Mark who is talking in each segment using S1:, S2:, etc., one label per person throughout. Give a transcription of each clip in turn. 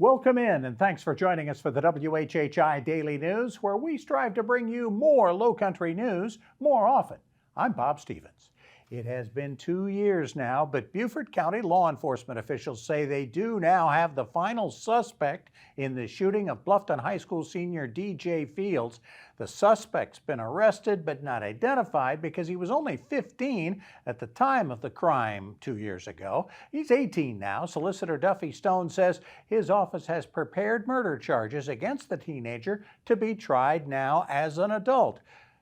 S1: Welcome in, and thanks for joining us for the WHHI Daily News, where we strive to bring you more Lowcountry news more often. I'm Bob Stevens. It has been 2 years now, but Beaufort County law enforcement officials say they do now have the final suspect in the shooting of Bluffton High School senior DJ Fields. The suspect's been arrested but not identified because he was only 15 at the time of the crime 2 years ago. He's 18 now. Solicitor Duffy Stone says his office has prepared murder charges against the teenager to be tried now as an adult.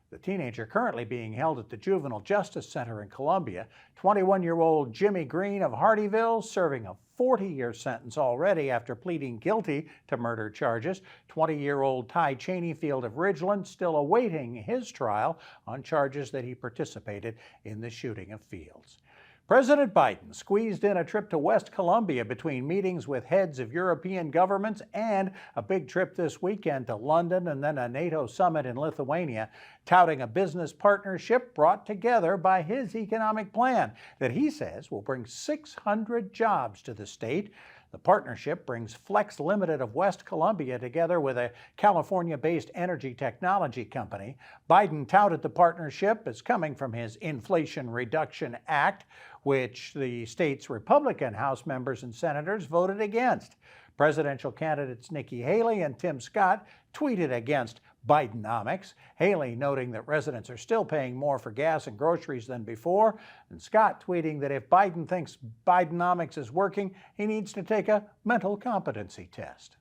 S1: The teenager currently being held at the Juvenile Justice Center in Columbia. 21-year-old Jimmy Green of Hardyville serving a 40-year sentence already after pleading guilty to murder charges. 20-year-old Ty Cheneyfield of Ridgeland still awaiting his trial on charges that he participated in the shooting of Fields. President Biden squeezed in a trip to West Columbia between meetings with heads of European governments and a big trip this weekend to London and then a NATO summit in Lithuania, touting a business partnership brought together by his economic plan that he says will bring 600 jobs to the state. The partnership brings Flex Limited of West Columbia together with a California-based energy technology company. Biden touted the partnership as coming from his Inflation Reduction Act, which the state's Republican House members and senators voted against. Presidential candidates Nikki Haley and Tim Scott tweeted against Bidenomics. Haley noting that residents are still paying more for gas and groceries than before, and Scott tweeting that if Biden thinks Bidenomics is working, he needs to take a mental competency test.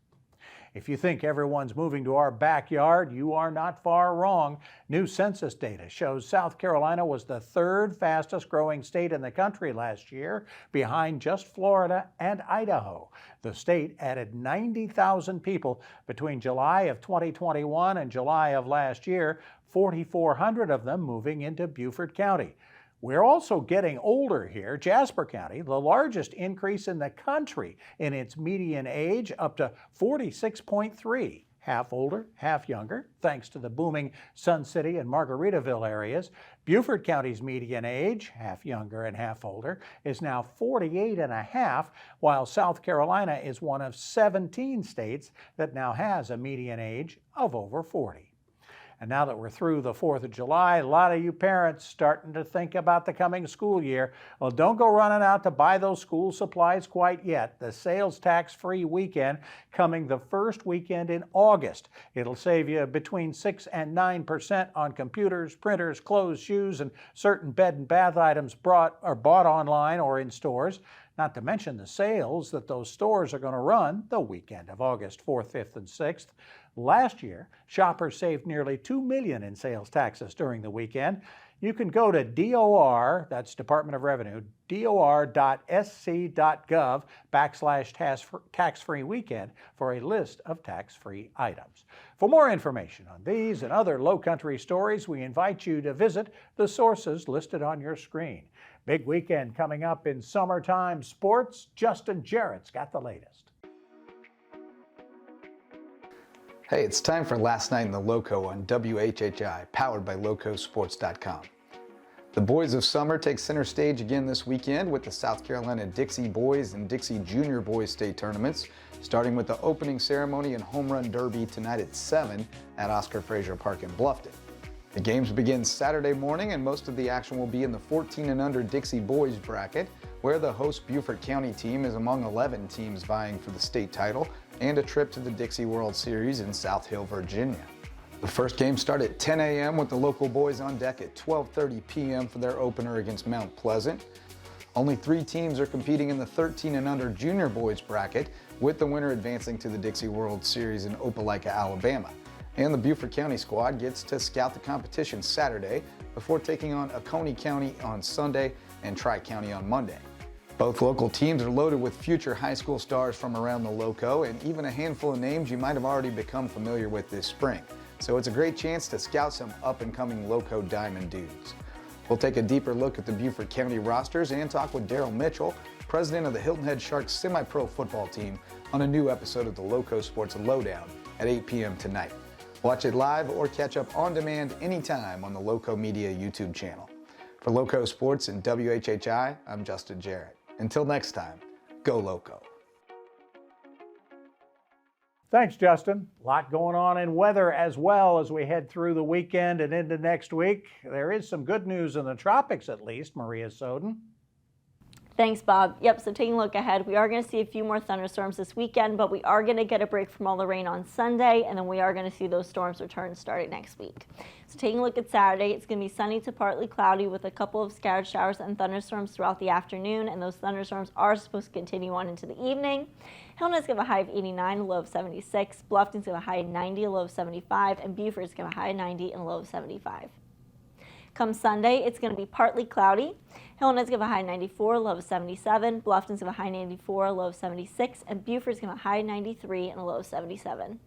S1: If you think everyone's moving to our backyard, you are not far wrong. New census data shows South Carolina was the third fastest growing state in the country last year, behind just Florida and Idaho. The state added 90,000 people between July of 2021 and July of last year, 4,400 of them moving into Beaufort County. We're also getting older here. Jasper County, the largest increase in the country in its median age, up to 46.3. Half older, half younger, thanks to the booming Sun City and Margaritaville areas. Beaufort County's median age, half younger and half older, is now 48.5, while South Carolina is one of 17 states that now has a median age of over 40. And now that we're through the 4th of July, a lot of you parents starting to think about the coming school year. Well, don't go running out to buy those school supplies quite yet. The sales tax-free weekend coming the first weekend in August. It'll save you between 6 and 9% on computers, printers, clothes, shoes, and certain bed and bath items bought online or in stores. Not to mention the sales that those stores are going to run the weekend of August 4th, 5th, and 6th. Last year, shoppers saved nearly $2 million in sales taxes during the weekend. You can go to DOR, that's Department of Revenue, dor.sc.gov/tax-free weekend for a list of tax-free items. For more information on these and other Lowcountry stories, we invite you to visit the sources listed on your screen. Big weekend coming up in summertime sports. Justin Jarrett's got the latest.
S2: Hey, it's time for Last Night in the Loco on WHHI, powered by LocoSports.com. The Boys of Summer take center stage again this weekend with the South Carolina Dixie Boys and Dixie Junior Boys state tournaments, starting with the opening ceremony and home run derby tonight at 7 at Oscar Frazier Park in Bluffton. The games begin Saturday morning, and most of the action will be in the 14 and under Dixie Boys bracket, where the host Beaufort County team is among 11 teams vying for the state title and a trip to the Dixie World Series in South Hill, Virginia. The first game starts at 10 a.m. with the local boys on deck at 12:30 p.m. for their opener against Mount Pleasant. Only 3 teams are competing in the 13 and under Junior Boys bracket, with the winner advancing to the Dixie World Series in Opelika, Alabama. And the Beaufort County squad gets to scout the competition Saturday before taking on Oconee County on Sunday and Tri-County on Monday. Both local teams are loaded with future high school stars from around the Loco, and even a handful of names you might have already become familiar with this spring. So it's a great chance to scout some up-and-coming Loco Diamond dudes. We'll take a deeper look at the Beaufort County rosters and talk with Daryl Mitchell, president of the Hilton Head Sharks semi-pro football team, on a new episode of the Loco Sports Lowdown at 8 p.m. tonight. Watch it live or catch up on demand anytime on the Loco Media YouTube channel. For Loco Sports and WHHI, I'm Justin Jarrett. Until next time, go Loco.
S1: Thanks, Justin. A lot going on in weather as well as we head through the weekend and into next week. There is some good news in the tropics, at least, Maria Soden.
S3: Thanks, Bob. Yep, so taking a look ahead, we are going to see a few more thunderstorms this weekend, but we are going to get a break from all the rain on Sunday, and then we are going to see those storms return starting next week. So taking a look at Saturday, it's going to be sunny to partly cloudy with a couple of scattered showers and thunderstorms throughout the afternoon, and those thunderstorms are supposed to continue on into the evening. Hillnet's going to have a high of 89, a low of 76. Bluffton's going to have a high of 90, a low of 75, and Beaufort's going to have a high of 90 and a low of 75. Come Sunday, it's going to be partly cloudy. Hillnet's going to have a high 94, low of 77. Bluffton's going to have a high 94, low of 76. And Beaufort's going to have a high 93 and a low of 77.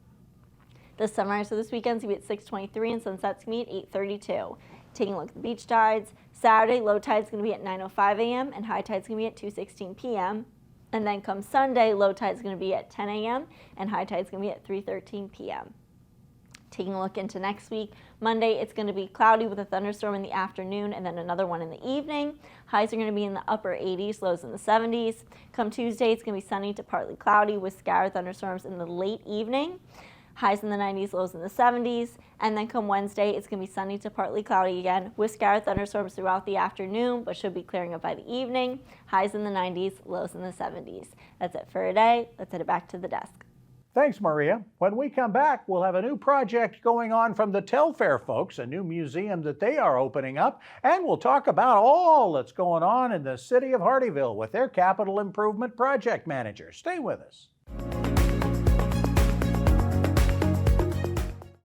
S3: The sunrise for this weekend is going to be at 6:23 and sunset's going to be at 8:32. Taking a look at the beach tides, Saturday, low tide's going to be at 9:05 a.m. and high tide's going to be at 2:16 p.m. And then come Sunday, low tide's going to be at 10 a.m. and high tide's going to be at 3:13 p.m. Taking a look into next week, Monday it's going to be cloudy with a thunderstorm in the afternoon and then another one in the evening. Highs are going to be in the upper 80s, lows in the 70s. Come Tuesday, it's going to be sunny to partly cloudy with scattered thunderstorms in the late evening. Highs in the 90s, lows in the 70s. And then come Wednesday, it's going to be sunny to partly cloudy again with scattered thunderstorms throughout the afternoon, but should be clearing up by the evening. Highs in the 90s, lows in the 70s. That's it for today. Let's head it back to the desk.
S1: Thanks, Maria. When we come back, we'll have a new project going on from the Telfair folks, a new museum that they are opening up, and we'll talk about all that's going on in the city of Hardeeville with their capital improvement project manager. Stay with us.